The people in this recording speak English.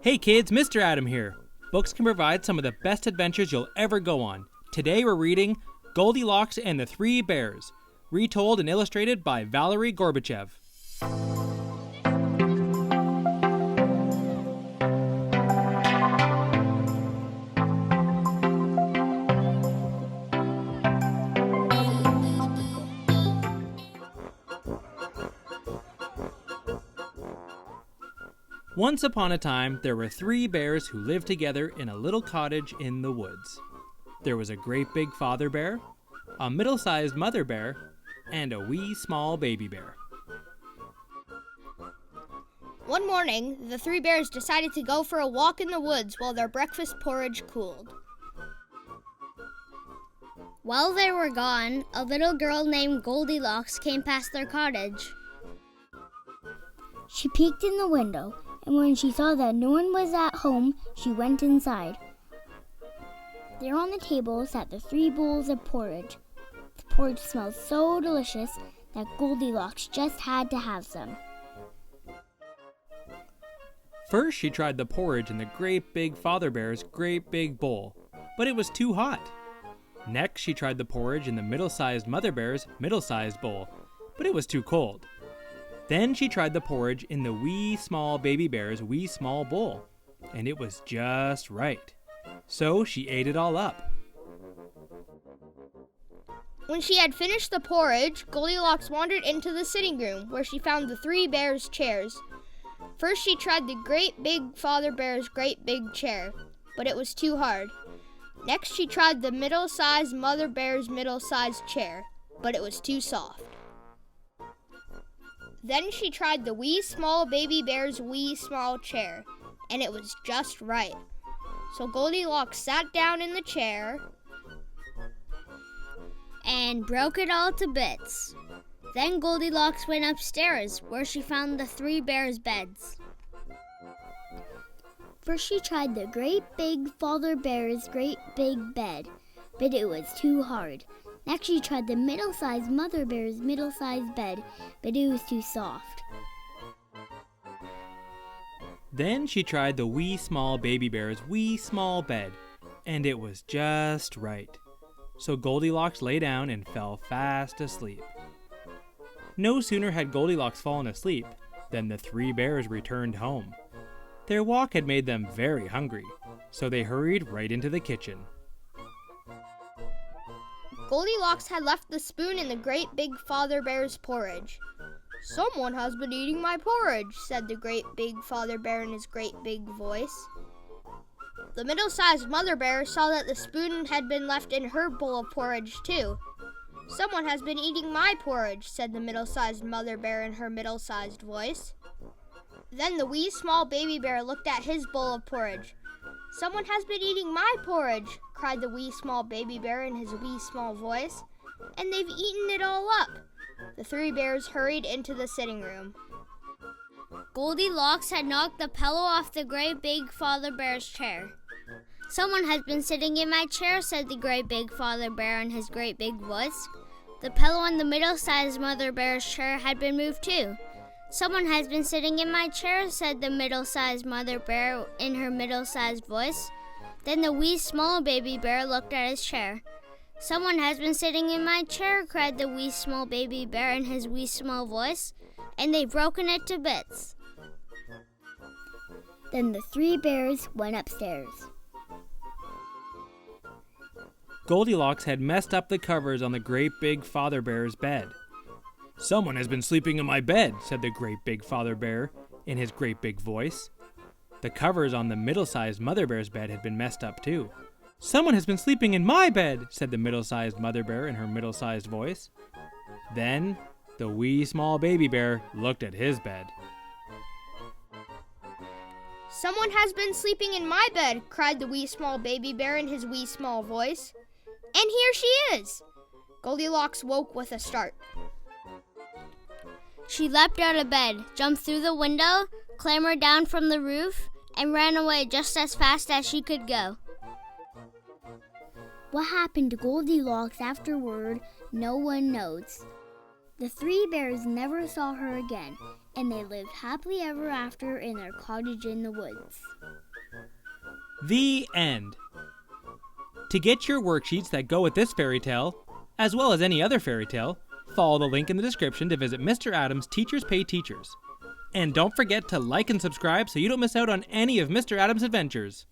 Hey kids, Mr. Adam here. Books can provide some of the best adventures you'll ever go on. Today we're reading Goldilocks and the Three Bears, retold and illustrated by Valeri Gorbachev. Once upon a time, there were three bears who lived together in a little cottage in the woods. There was a great big father bear, a middle-sized mother bear, and a wee small baby bear. One morning, the three bears decided to go for a walk in the woods while their breakfast porridge cooled. While they were gone, a little girl named Goldilocks came past their cottage. She peeked in the window, and when she saw that no one was at home, she went inside. There on the table sat the 3 bowls of porridge. The porridge smelled so delicious that Goldilocks just had to have some. First, she tried the porridge in the great big father bear's great big bowl, but it was too hot. Next, she tried the porridge in the middle-sized mother bear's middle-sized bowl, but it was too cold. Then she tried the porridge in the wee small baby bear's wee small bowl, and it was just right. So she ate it all up. When she had finished the porridge, Goldilocks wandered into the sitting room, where she found the 3 bears' chairs. First she tried the great big father bear's great big chair, but it was too hard. Next she tried the middle-sized mother bear's middle-sized chair, but it was too soft. Then she tried the wee small baby bear's wee small chair, and it was just right. So Goldilocks sat down in the chair and broke it all to bits. Then Goldilocks went upstairs, where she found the 3 bears' beds. First she tried the great big father bear's great big bed, but it was too hard. Next she tried the middle-sized mother bear's middle-sized bed, but it was too soft. Then she tried the wee small baby bear's wee small bed, and it was just right. So Goldilocks lay down and fell fast asleep. No sooner had Goldilocks fallen asleep than the 3 bears returned home. Their walk had made them very hungry, so they hurried right into the kitchen. Goldilocks had left the spoon in the great big father bear's porridge. "Someone has been eating my porridge," said the great big father bear in his great big voice. The middle-sized mother bear saw that the spoon had been left in her bowl of porridge too. "Someone has been eating my porridge," said the middle-sized mother bear in her middle-sized voice. Then the wee small baby bear looked at his bowl of porridge. "Someone has been eating my porridge," cried the wee small baby bear in his wee small voice. "And they've eaten it all up." The 3 bears hurried into the sitting room. Goldilocks had knocked the pillow off the great big father bear's chair. "Someone has been sitting in my chair," said the great big father bear in his great big voice. The pillow on the middle-sized mother bear's chair had been moved too. "Someone has been sitting in my chair," said the middle-sized mother bear in her middle-sized voice. Then the wee small baby bear looked at his chair. "Someone has been sitting in my chair," cried the wee small baby bear in his wee small voice, "and they've broken it to bits." Then the 3 bears went upstairs. Goldilocks had messed up the covers on the great big father bear's bed. "Someone has been sleeping in my bed," said the great big father bear in his great big voice. The covers on the middle-sized mother bear's bed had been messed up too. "Someone has been sleeping in my bed," said the middle-sized mother bear in her middle-sized voice. Then the wee small baby bear looked at his bed. "Someone has been sleeping in my bed," cried the wee small baby bear in his wee small voice. "And here she is!" Goldilocks woke with a start. She leapt out of bed, jumped through the window, clambered down from the roof, and ran away just as fast as she could go. What happened to Goldilocks afterward, no one knows. The 3 bears never saw her again, and they lived happily ever after in their cottage in the woods. The end. To get your worksheets that go with this fairy tale, as well as any other fairy tale, follow the link in the description to visit Mr. Adam's Teachers Pay Teachers. And don't forget to like and subscribe so you don't miss out on any of Mr. Adam's adventures.